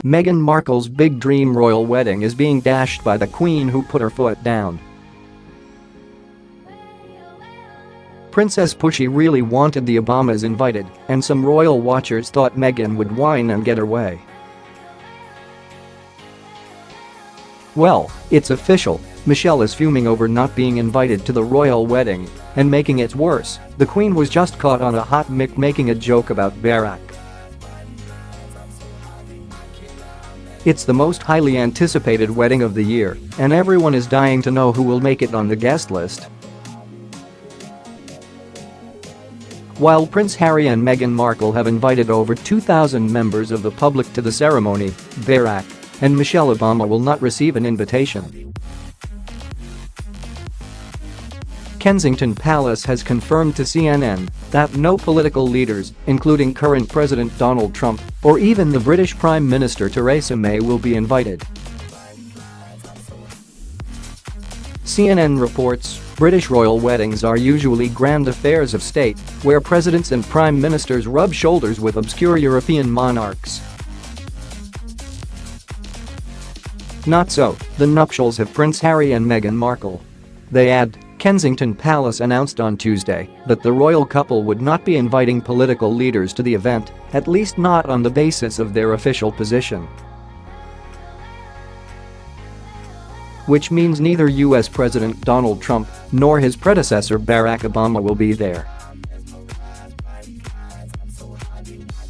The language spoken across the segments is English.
Meghan Markle's big dream royal wedding is being dashed by the Queen, who put her foot down. Princess Pushy really wanted the Obamas invited, and some royal watchers thought Meghan would whine and get her way. Well, it's official. Michelle is fuming over not being invited to the royal wedding, and making it worse, the Queen was just caught on a hot mic making a joke about Barack. It's the most highly anticipated wedding of the year, and everyone is dying to know who will make it on the guest list. While Prince Harry and Meghan Markle have invited over 2,000 members of the public to the ceremony, Barack and Michelle Obama will not receive an invitation. Kensington Palace has confirmed to CNN that no political leaders, including current President Donald Trump or even the British Prime Minister Theresa May, will be invited. CNN reports British royal weddings are usually grand affairs of state, where presidents and prime ministers rub shoulders with obscure European monarchs. Not so, the nuptials of Prince Harry and Meghan Markle. They add, Kensington Palace announced on Tuesday that the royal couple would not be inviting political leaders to the event, at least not on the basis of their official position. Which means neither US President Donald Trump nor his predecessor Barack Obama will be there.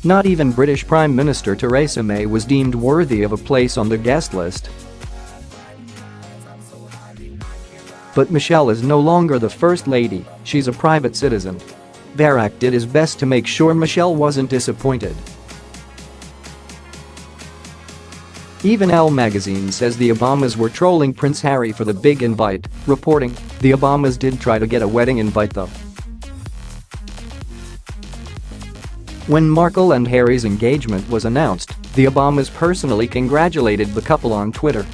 Not even British Prime Minister Theresa May was deemed worthy of a place on the guest list. But Michelle is no longer the First Lady, she's a private citizen. Barack did his best to make sure Michelle wasn't disappointed. Even Elle magazine says the Obamas were trolling Prince Harry for the big invite, reporting, the Obamas did try to get a wedding invite though. When Markle and Harry's engagement was announced, the Obamas personally congratulated the couple on Twitter.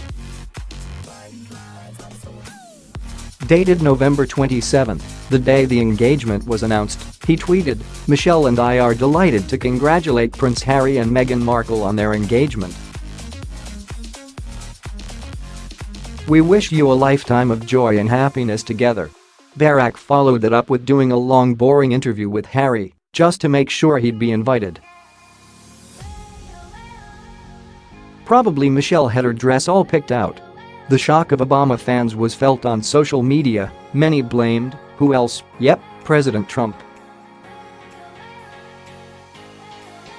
Dated November 27, the day the engagement was announced, he tweeted, Michelle and I are delighted to congratulate Prince Harry and Meghan Markle on their engagement. We wish you a lifetime of joy and happiness together. Barack followed it up with doing a long boring interview with Harry, just to make sure he'd be invited. Probably Michelle had her dress all picked out. The shock of Obama fans was felt on social media, many blamed, who else? Yep, President Trump.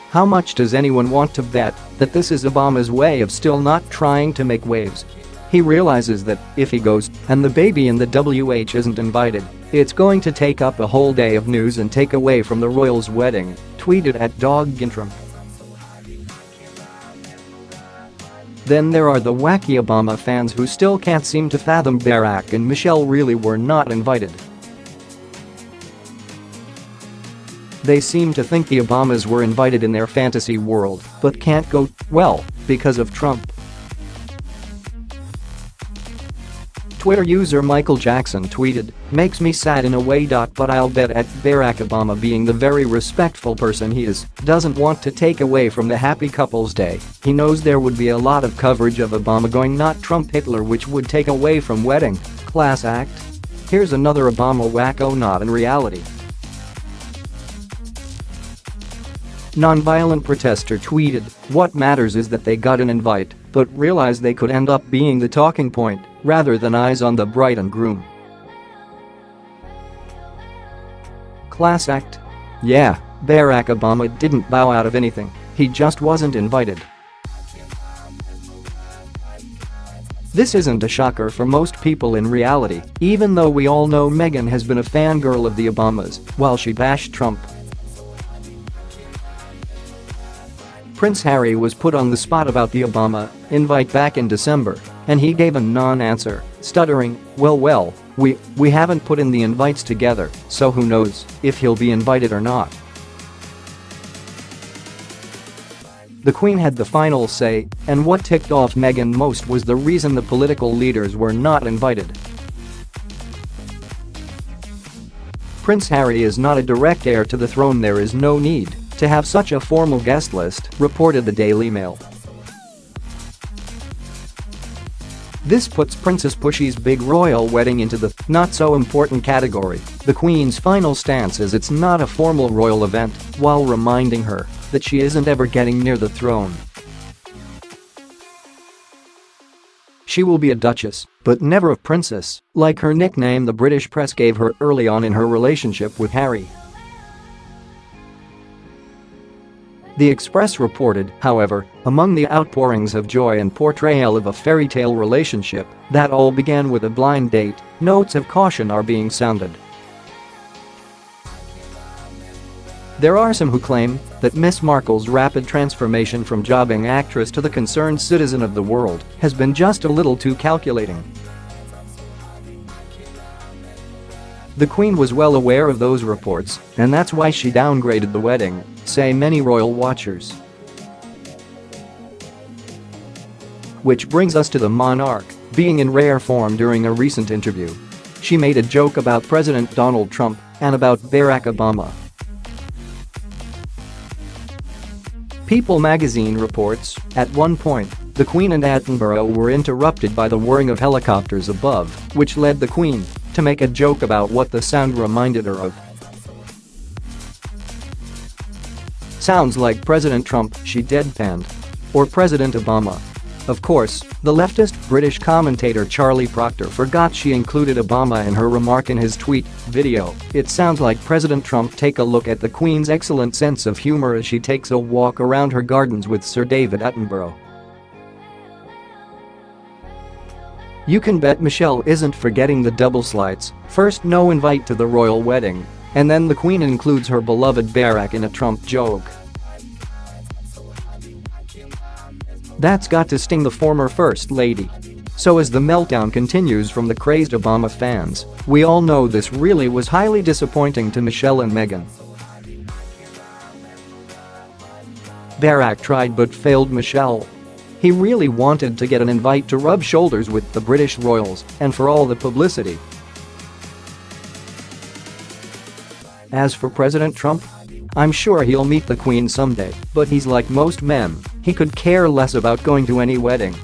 How much does anyone want to bet that this is Obama's way of still not trying to make waves? He realizes that, if he goes, and the baby in the WH isn't invited, it's going to take up a whole day of news and take away from the royals' wedding, tweeted at @DogGintrum. Then there are the wacky Obama fans who still can't seem to fathom Barack and Michelle really were not invited. They seem to think the Obamas were invited in their fantasy world, but can't go, well, because of Trump. Twitter user Michael Jackson tweeted, makes me sad in a way. But I'll bet at Barack Obama, being the very respectful person he is, doesn't want to take away from the happy couple's day. He knows there would be a lot of coverage of Obama going not Trump Hitler, which would take away from wedding. Class act. Here's another Obama wacko not in reality. Nonviolent protester tweeted, what matters is that they got an invite, but realized they could end up being the talking point, rather than eyes on the bride and groom. Class act? Yeah, Barack Obama didn't bow out of anything, he just wasn't invited. This isn't a shocker for most people in reality, even though we all know Meghan has been a fangirl of the Obamas while she bashed Trump. Prince Harry was put on the spot about the Obama invite back in December, and he gave a non-answer, stuttering, well, we haven't put in the invites together, so who knows if he'll be invited or not. The Queen had the final say, and what ticked off Meghan most was the reason the political leaders were not invited. Prince Harry is not a direct heir to the throne. There is no need to have such a formal guest list, reported the Daily Mail. This puts Princess Pushy's big royal wedding into the not-so-important category. The Queen's final stance is it's not a formal royal event, while reminding her that she isn't ever getting near the throne. She will be a duchess, but never a princess, like her nickname the British press gave her early on in her relationship with Harry. The Express reported, however, among the outpourings of joy and portrayal of a fairy tale relationship, that all began with a blind date, notes of caution are being sounded. There are some who claim that Miss Markle's rapid transformation from jobbing actress to the concerned citizen of the world has been just a little too calculating. The Queen was well aware of those reports, and that's why she downgraded the wedding, say many royal watchers. Which brings us to the monarch, being in rare form during a recent interview. She made a joke about President Donald Trump and about Barack Obama. People magazine reports, at one point, the Queen and Attenborough were interrupted by the whirring of helicopters above, which led the Queen to make a joke about what the sound reminded her of. Sounds like President Trump, she deadpanned. Or President Obama. Of course, the leftist British commentator Charlie Proctor forgot she included Obama in her remark in his tweet video. It sounds like President Trump. Take a look at the Queen's excellent sense of humor as she takes a walk around her gardens with Sir David Attenborough. You can bet Michelle isn't forgetting the double slides. First, no invite to the royal wedding, and then the Queen includes her beloved Barack in a Trump joke. That's got to sting the former First Lady. So as the meltdown continues from the crazed Obama fans, we all know this really was highly disappointing to Michelle and Meghan. Barack tried but failed Michelle. He really wanted to get an invite to rub shoulders with the British royals, and for all the publicity. As for President Trump, I'm sure he'll meet the Queen someday, but he's like most men, he could care less about going to any wedding.